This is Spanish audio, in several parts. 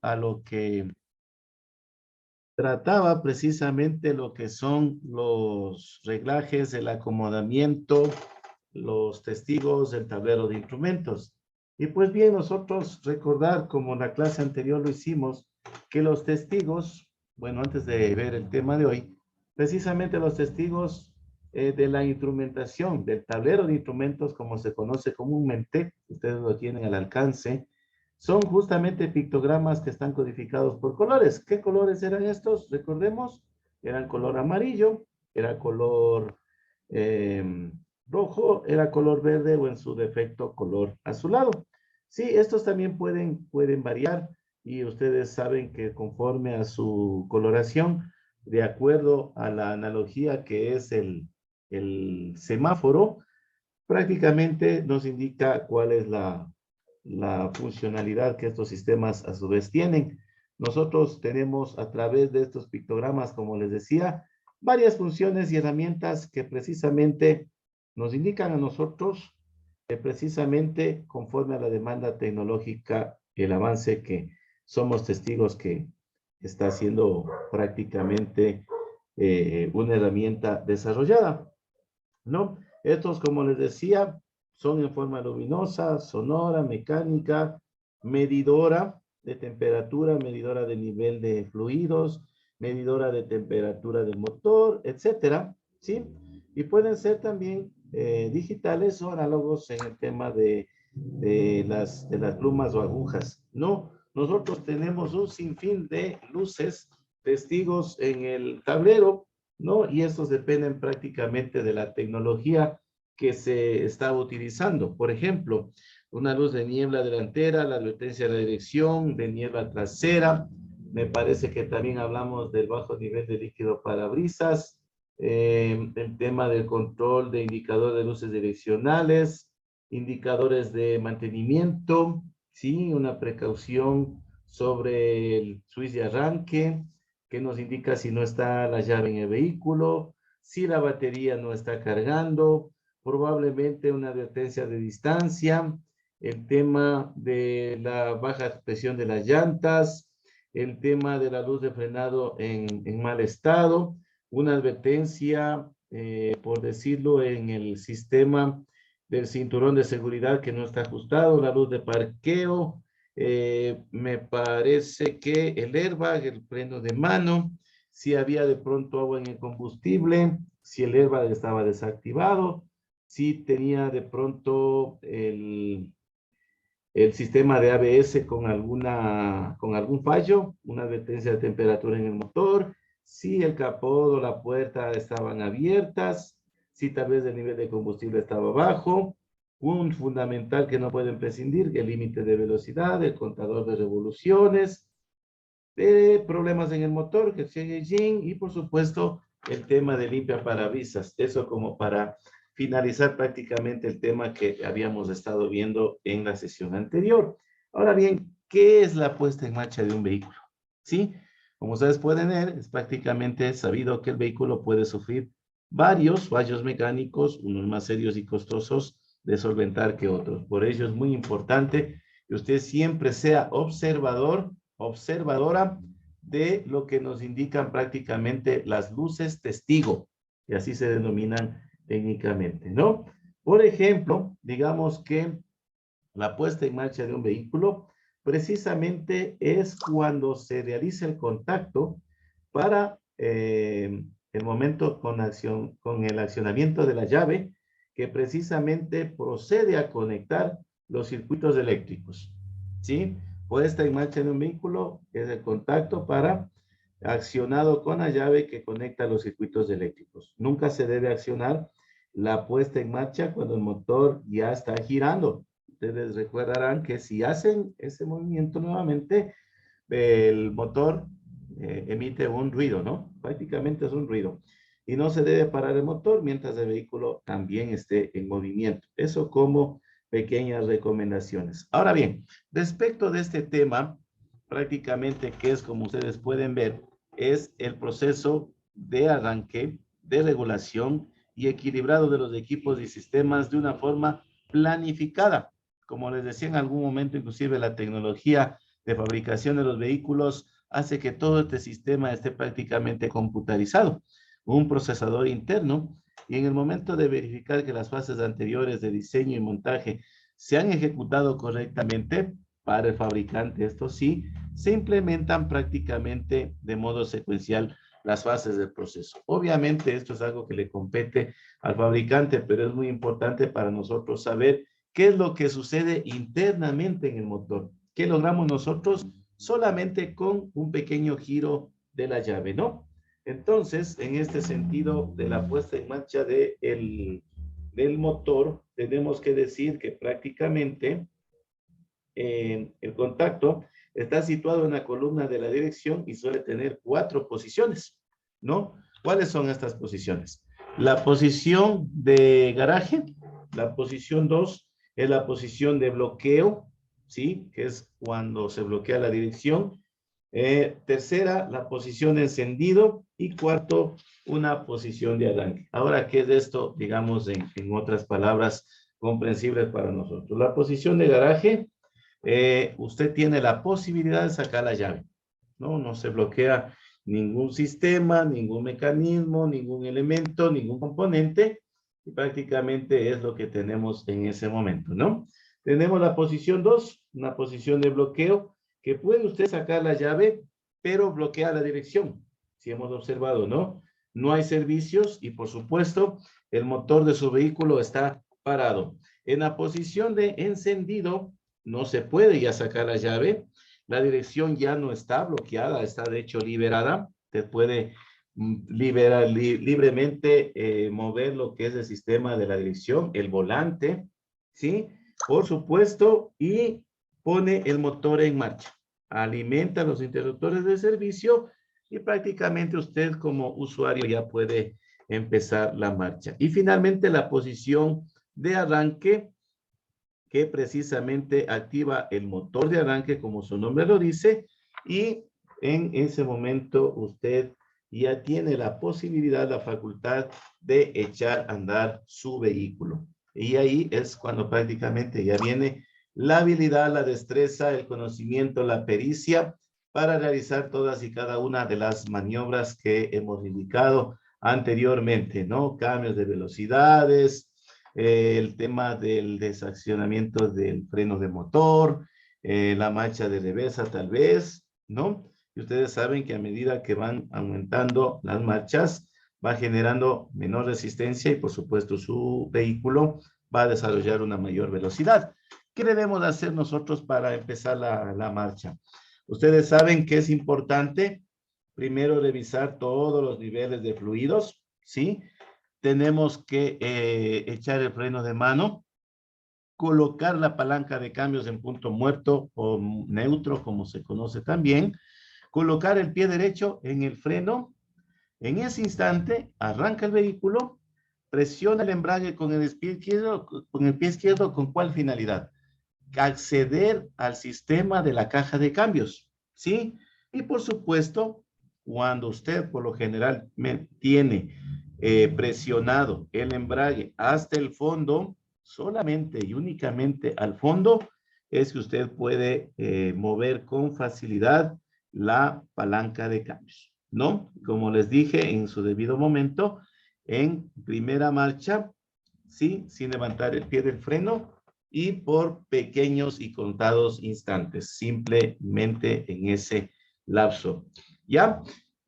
a lo que trataba precisamente lo que son los reglajes, el acomodamiento, los testigos del tablero de instrumentos. Y pues bien, nosotros recordar, como en la clase anterior lo hicimos, que los testigos, bueno, antes de ver el tema de hoy, precisamente los testigos de la instrumentación, del tablero de instrumentos, como se conoce comúnmente, ustedes lo tienen al alcance, son justamente pictogramas que están codificados por colores. ¿Qué colores eran estos? Recordemos, eran color amarillo, era color eh, rojo, era color verde o en su defecto color azulado. Sí, estos también pueden variar y ustedes saben que conforme a su coloración, de acuerdo a la analogía que es el semáforo, prácticamente nos indica cuál es la funcionalidad que estos sistemas a su vez tienen. Nosotros tenemos a través de estos pictogramas, como les decía, varias funciones y herramientas que precisamente nos indican a nosotros, precisamente conforme a la demanda tecnológica, el avance que somos testigos que está siendo prácticamente una herramienta desarrollada, ¿no? Estos, como les decía, son en forma luminosa, sonora, mecánica, medidora de temperatura, medidora de nivel de fluidos, medidora de temperatura del motor, etcétera, ¿sí? Y pueden ser también digitales o análogos en el tema de las plumas o agujas, ¿no? Nosotros tenemos un sinfín de luces, testigos en el tablero, ¿no? Y estos dependen prácticamente de la tecnología que se está utilizando. Por ejemplo, una luz de niebla delantera, la advertencia de la dirección, de niebla trasera. Me parece que también hablamos del bajo nivel de líquido parabrisas, el tema del control de indicador de luces direccionales, indicadores de mantenimiento, ¿sí? Una precaución sobre el switch de arranque, que nos indica si no está la llave en el vehículo, si la batería no está cargando, probablemente una advertencia de distancia, el tema de la baja presión de las llantas, el tema de la luz de frenado en mal estado, una advertencia, por decirlo, en el sistema del cinturón de seguridad que no está ajustado, la luz de parqueo, me parece que el airbag, el freno de mano, si había de pronto agua en el combustible, si el airbag estaba desactivado, si tenía de pronto el sistema de ABS con algún fallo, una advertencia de temperatura en el motor, si el capó o la puerta estaban abiertas, si tal vez el nivel de combustible estaba bajo, un fundamental que no pueden prescindir, el límite de velocidad, el contador de revoluciones, problemas en el motor, que es engine, y por supuesto el tema de limpia parabrisas. Eso como para finalizar prácticamente el tema que habíamos estado viendo en la sesión anterior. Ahora bien, ¿qué es la puesta en marcha de un vehículo? ¿Sí? Como ustedes pueden ver, es prácticamente sabido que el vehículo puede sufrir varios fallos mecánicos, unos más serios y costosos de solventar que otros. Por ello es muy importante que usted siempre sea observadora de lo que nos indican prácticamente las luces testigo, y así se denominan técnicamente, ¿no? Por ejemplo, digamos que la puesta en marcha de un vehículo precisamente es cuando se realiza el contacto para el momento con el accionamiento de la llave que precisamente procede a conectar los circuitos eléctricos, ¿sí? Puesta en marcha de un vehículo es el contacto para accionado con la llave que conecta los circuitos eléctricos. Nunca se debe accionar la puesta en marcha cuando el motor ya está girando. Ustedes recordarán que si hacen ese movimiento nuevamente, el motor emite un ruido, ¿no? Prácticamente es un ruido. Y no se debe parar el motor mientras el vehículo también esté en movimiento. Eso como pequeñas recomendaciones. Ahora bien, respecto de este tema, prácticamente que es como ustedes pueden ver, es el proceso de arranque, de regulación y equilibrado de los equipos y sistemas de una forma planificada. Como les decía en algún momento, inclusive la tecnología de fabricación de los vehículos hace que todo este sistema esté prácticamente computarizado. Un procesador interno, y en el momento de verificar que las fases anteriores de diseño y montaje se han ejecutado correctamente para el fabricante, esto sí, se implementan prácticamente de modo secuencial las fases del proceso. Obviamente esto es algo que le compete al fabricante, pero es muy importante para nosotros saber qué es lo que sucede internamente en el motor. ¿Qué logramos nosotros? Solamente con un pequeño giro de la llave, ¿no? Entonces, en este sentido de la puesta en marcha del motor, tenemos que decir que prácticamente el contacto está situado en la columna de la dirección y suele tener 4 posiciones, ¿no? ¿Cuáles son estas posiciones? La posición de garaje, la posición 2 es la posición de bloqueo, ¿sí? Que es cuando se bloquea la dirección. Tercera, la posición de encendido. Y cuarto, una posición de arranque. Ahora, ¿qué es esto? Digamos, en otras palabras comprensibles para nosotros. La posición de garaje, usted tiene la posibilidad de sacar la llave, ¿no? No se bloquea ningún sistema, ningún mecanismo, ningún elemento, ningún componente, y prácticamente es lo que tenemos en ese momento, ¿no? Tenemos la posición 2, una posición de bloqueo, que puede usted sacar la llave, pero bloquea la dirección, si hemos observado, ¿no? No hay servicios y, por supuesto, el motor de su vehículo está parado. En la posición de encendido, no se puede ya sacar la llave, la dirección ya no está bloqueada, está de hecho liberada, usted puede libremente mover lo que es el sistema de la dirección, el volante, ¿sí? Por supuesto, y pone el motor en marcha, alimenta los interruptores de servicio y prácticamente usted como usuario ya puede empezar la marcha. Y finalmente la posición de arranque, que precisamente activa el motor de arranque, como su nombre lo dice, y en ese momento usted ya tiene la posibilidad, la facultad de echar a andar su vehículo. Y ahí es cuando prácticamente ya viene la habilidad, la destreza, el conocimiento, la pericia para realizar todas y cada una de las maniobras que hemos indicado anteriormente, ¿no? Cambios de velocidades, el tema del desaccionamiento del freno de motor, la marcha de reversa tal vez, ¿no? Y ustedes saben que a medida que van aumentando las marchas, va generando menor resistencia y por supuesto su vehículo va a desarrollar una mayor velocidad. ¿Qué debemos hacer nosotros para empezar la marcha? Ustedes saben que es importante primero revisar todos los niveles de fluidos, ¿sí? Tenemos que echar el freno de mano, colocar la palanca de cambios en punto muerto o neutro, como se conoce también, colocar el pie derecho en el freno. En ese instante, arranca el vehículo, presiona el embrague con el pie izquierdo, ¿con cuál finalidad? Acceder al sistema de la caja de cambios, ¿sí? Y por supuesto, cuando usted por lo general tiene presionado el embrague hasta el fondo, solamente y únicamente al fondo, es que usted puede mover con facilidad la palanca de cambios, ¿no? Como les dije en su debido momento, en primera marcha, ¿sí? Sin levantar el pie del freno y por pequeños y contados instantes, simplemente en ese lapso, ¿ya?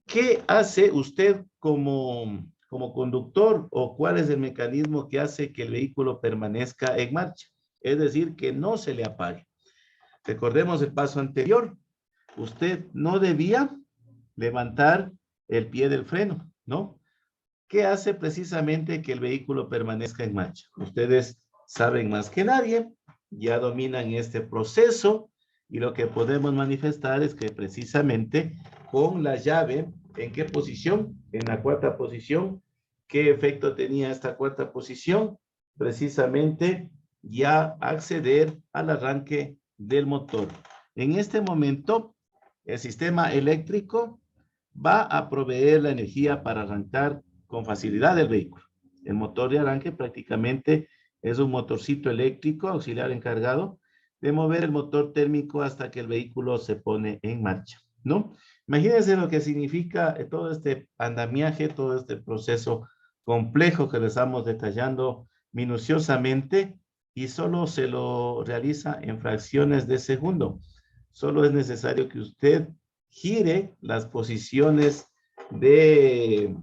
¿Qué hace usted como conductor o cuál es el mecanismo que hace que el vehículo permanezca en marcha? Es decir, que no se le apague. Recordemos el paso anterior. Usted no debía levantar el pie del freno, ¿no? ¿Qué hace precisamente que el vehículo permanezca en marcha? Ustedes saben más que nadie, ya dominan este proceso y lo que podemos manifestar es que precisamente con la llave, ¿en qué posición? En la cuarta posición. ¿Qué efecto tenía esta cuarta posición? Precisamente ya acceder al arranque del motor. En este momento, el sistema eléctrico va a proveer la energía para arrancar con facilidad el vehículo. El motor de arranque prácticamente es un motorcito eléctrico auxiliar encargado de mover el motor térmico hasta que el vehículo se pone en marcha, ¿no? Imagínense lo que significa todo este andamiaje, todo este proceso complejo que les estamos detallando minuciosamente y solo se lo realiza en fracciones de segundo. Solo es necesario que usted gire las posiciones de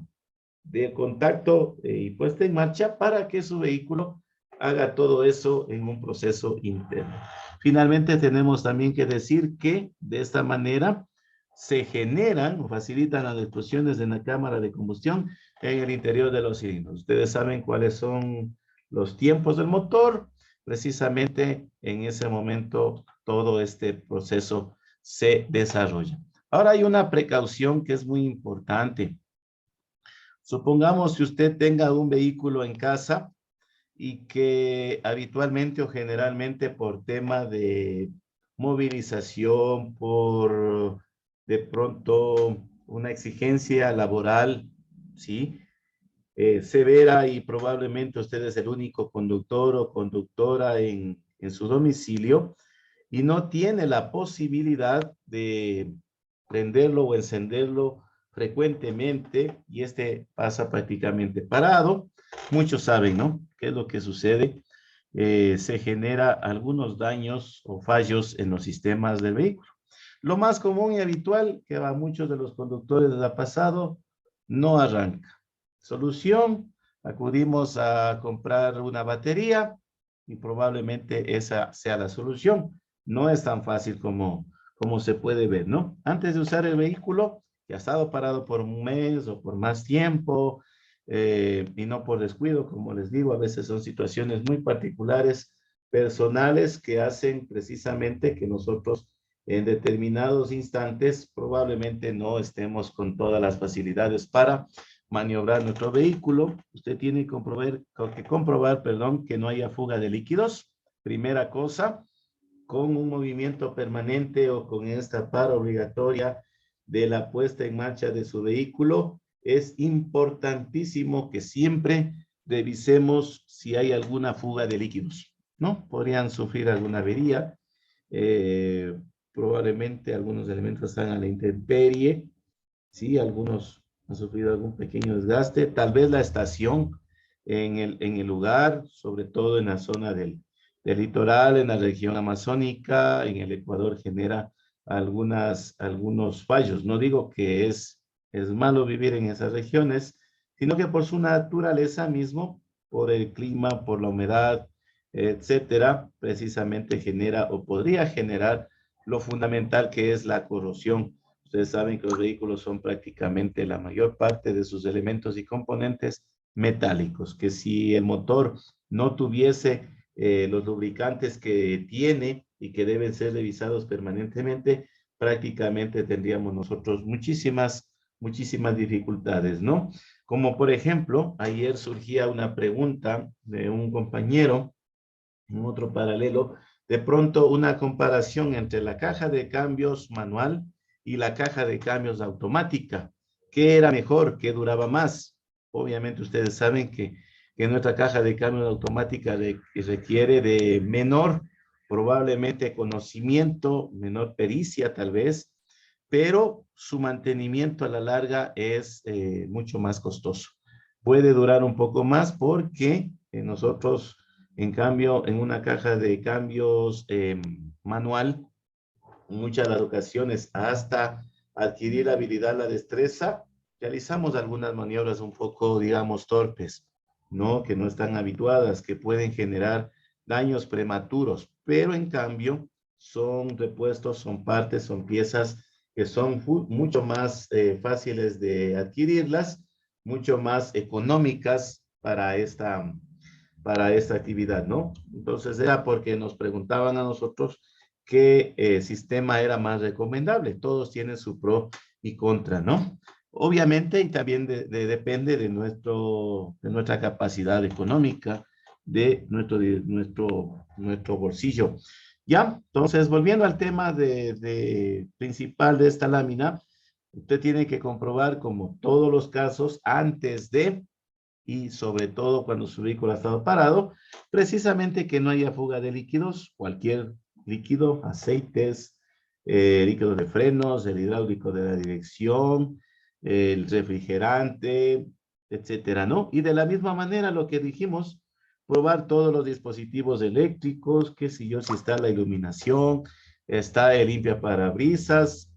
contacto y puesta en marcha para que su vehículo haga todo eso en un proceso interno. Finalmente, tenemos también que decir que de esta manera se generan o facilitan las explosiones en la cámara de combustión en el interior de los cilindros. Ustedes saben cuáles son los tiempos del motor. Precisamente en ese momento todo este proceso se desarrolla. Ahora hay una precaución que es muy importante. Supongamos que usted tenga un vehículo en casa y que habitualmente o generalmente por tema de movilización, por de pronto una exigencia laboral, ¿sí? Severa y probablemente usted es el único conductor o conductora en su domicilio y no tiene la posibilidad de prenderlo o encenderlo frecuentemente y este pasa prácticamente parado. Muchos saben, ¿no? ¿Qué es lo que sucede? Se genera algunos daños o fallos en los sistemas del vehículo. Lo más común y habitual que a muchos de los conductores les ha pasado, no arranca. Solución, acudimos a comprar una batería y probablemente esa sea la solución. No es tan fácil como se puede ver, ¿no? Antes de usar el vehículo, que ha estado parado por un mes o por más tiempo, y no por descuido, como les digo, a veces son situaciones muy particulares, personales, que hacen precisamente que nosotros en determinados instantes probablemente no estemos con todas las facilidades para maniobrar nuestro vehículo. Usted tiene que comprobar, que no haya fuga de líquidos. Primera cosa, con un movimiento permanente o con esta para obligatoria de la puesta en marcha de su vehículo, es importantísimo que siempre revisemos si hay alguna fuga de líquidos, ¿no? Podrían sufrir alguna avería, eh, probablemente algunos elementos están a la intemperie, ¿sí? Algunos han sufrido algún pequeño desgaste, tal vez la estación en el lugar, sobre todo en la zona del litoral, en la región amazónica, en el Ecuador genera algunos fallos. No digo que es malo vivir en esas regiones, sino que por su naturaleza mismo, por el clima, por la humedad, etcétera, precisamente genera o podría generar lo fundamental que es la corrosión. Ustedes saben que los vehículos son prácticamente la mayor parte de sus elementos y componentes metálicos, que si el motor no tuviese los lubricantes que tiene y que deben ser revisados permanentemente, prácticamente tendríamos nosotros muchísimas dificultades, ¿no? Como por ejemplo, ayer surgía una pregunta de un compañero en otro paralelo, de pronto una comparación entre la caja de cambios manual y la caja de cambios automática. ¿Qué era mejor? ¿Qué duraba más? Obviamente ustedes saben que nuestra caja de cambios automática requiere de menor, probablemente conocimiento, menor pericia tal vez, pero su mantenimiento a la larga es mucho más costoso. Puede durar un poco más porque nosotros, en cambio, en una caja de cambios manual, muchas de las ocasiones, hasta adquirir la habilidad, la destreza, realizamos algunas maniobras un poco, digamos, torpes, ¿no? Que no están habituadas, que pueden generar daños prematuros, pero en cambio son repuestos, son partes, son piezas que son mucho más fáciles de adquirirlas, mucho más económicas para esta actividad, ¿no? Entonces era porque nos preguntaban a nosotros qué sistema era más recomendable. Todos tienen su pro y contra, ¿no? Obviamente, y también depende de nuestra capacidad económica, de nuestro bolsillo. Ya, entonces, volviendo al tema principal de esta lámina, usted tiene que comprobar, como todos los casos, antes de y sobre todo cuando su vehículo ha estado parado, precisamente que no haya fuga de líquidos, cualquier líquido, aceites, líquidos de frenos, el hidráulico de la dirección, el refrigerante, etcétera, ¿no? Y de la misma manera lo que dijimos, probar todos los dispositivos eléctricos, qué sé yo, si está la iluminación, está el limpia parabrisas,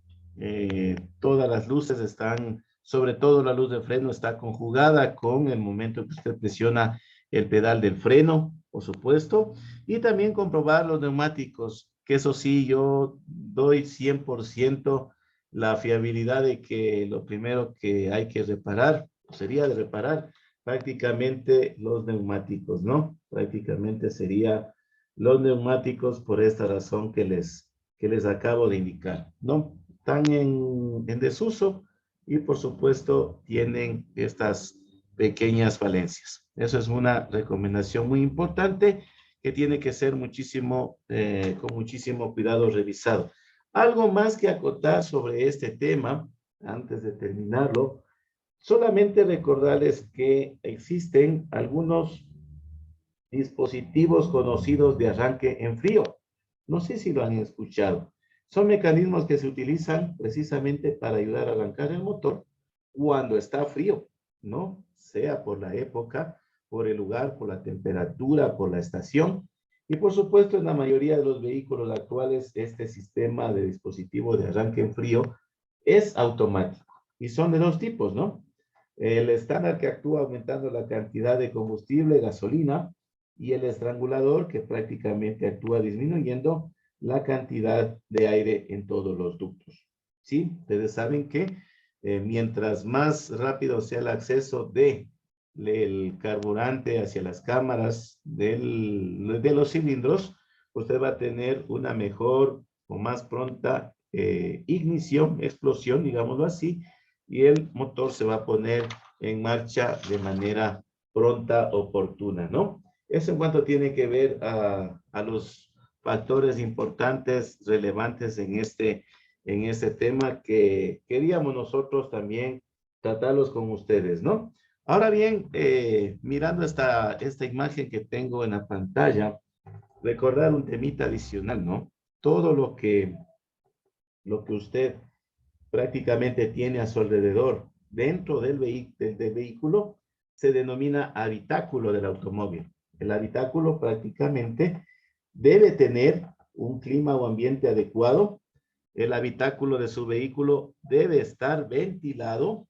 todas las luces están, sobre todo la luz de freno está conjugada con el momento que usted presiona el pedal del freno, por supuesto, y también comprobar los neumáticos, que eso sí, yo doy 100% la fiabilidad de que lo primero que hay que reparar, sería de reparar prácticamente los neumáticos, ¿no? Prácticamente sería los neumáticos por esta razón que les acabo de indicar, ¿no? Están en desuso y por supuesto tienen estas pequeñas falencias. Eso es una recomendación muy importante que tiene que ser muchísimo, con muchísimo cuidado revisado. Algo más que acotar sobre este tema, antes de terminarlo, solamente recordarles que existen algunos dispositivos conocidos de arranque en frío. No sé si lo han escuchado. Son mecanismos que se utilizan precisamente para ayudar a arrancar el motor cuando está frío, ¿no? Sea por la época, por el lugar, por la temperatura, por la estación. Y por supuesto, en la mayoría de los vehículos actuales, este sistema de dispositivo de arranque en frío es automático. Y son de dos tipos, ¿no? El estándar que actúa aumentando la cantidad de combustible, gasolina, y el estrangulador que prácticamente actúa disminuyendo la cantidad de aire en todos los ductos. ¿Sí? Ustedes saben que mientras más rápido sea el acceso del carburante hacia las cámaras de los cilindros, usted va a tener una mejor o más pronta ignición, explosión, digámoslo así, y el motor se va a poner en marcha de manera pronta, oportuna, ¿no? Eso en cuanto tiene que ver a los factores importantes, relevantes en este tema que queríamos nosotros también tratarlos con ustedes, ¿no? Ahora bien, mirando esta imagen que tengo en la pantalla, recordar un temita adicional, ¿no? Todo lo que usted prácticamente tiene a su alrededor dentro del vehículo se denomina habitáculo del automóvil. El habitáculo prácticamente debe tener un clima o ambiente adecuado. El habitáculo de su vehículo debe estar ventilado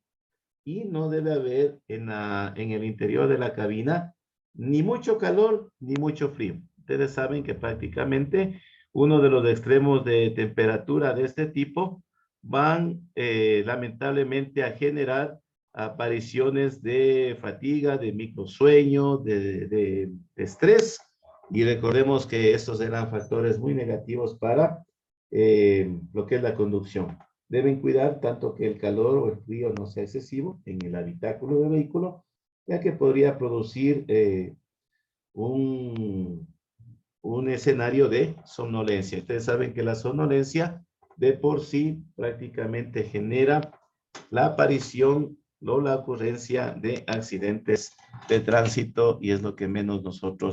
y no debe haber en el interior de la cabina ni mucho calor ni mucho frío. Ustedes saben que prácticamente uno de los extremos de temperatura de este tipo van lamentablemente a generar apariciones de fatiga, de microsueño, de estrés. Y recordemos que estos eran factores muy negativos para lo que es la conducción. Deben cuidar tanto que el calor o el frío no sea excesivo en el habitáculo del vehículo, ya que podría producir un, un escenario de somnolencia. Ustedes saben que la somnolencia de por sí prácticamente genera la aparición o la ocurrencia de accidentes de tránsito y es lo que menos nosotros